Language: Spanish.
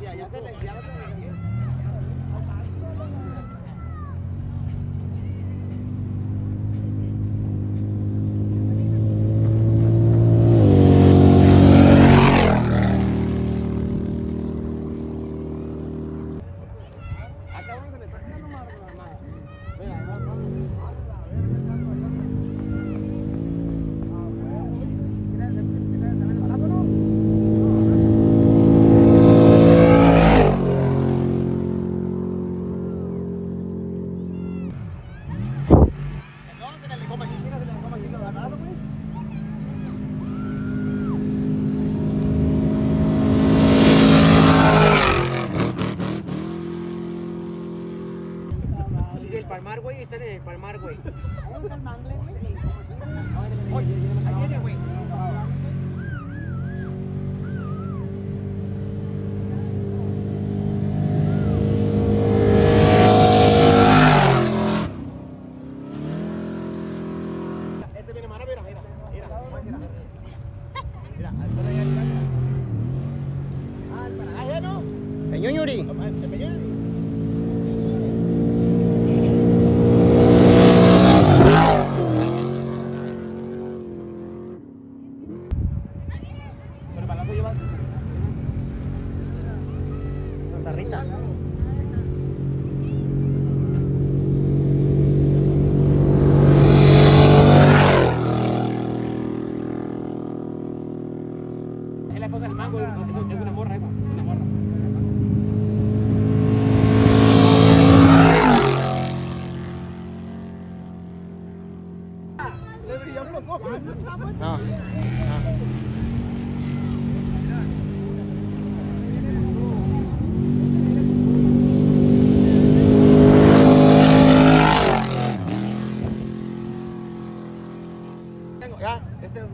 ya se te ya el Palmar, güey, está en el Palmar, güey. ¿Dónde está el Mangle, güey? Oye, ahí viene, güey. Este viene más rápido, mira. Mira, al paraje, ¿no? Peñuñuri. Pero para la lleva Santa Rita. Es la esposa del mango, es una morra esa, una morra. Le brillaron los ojos. No. Ya, este es un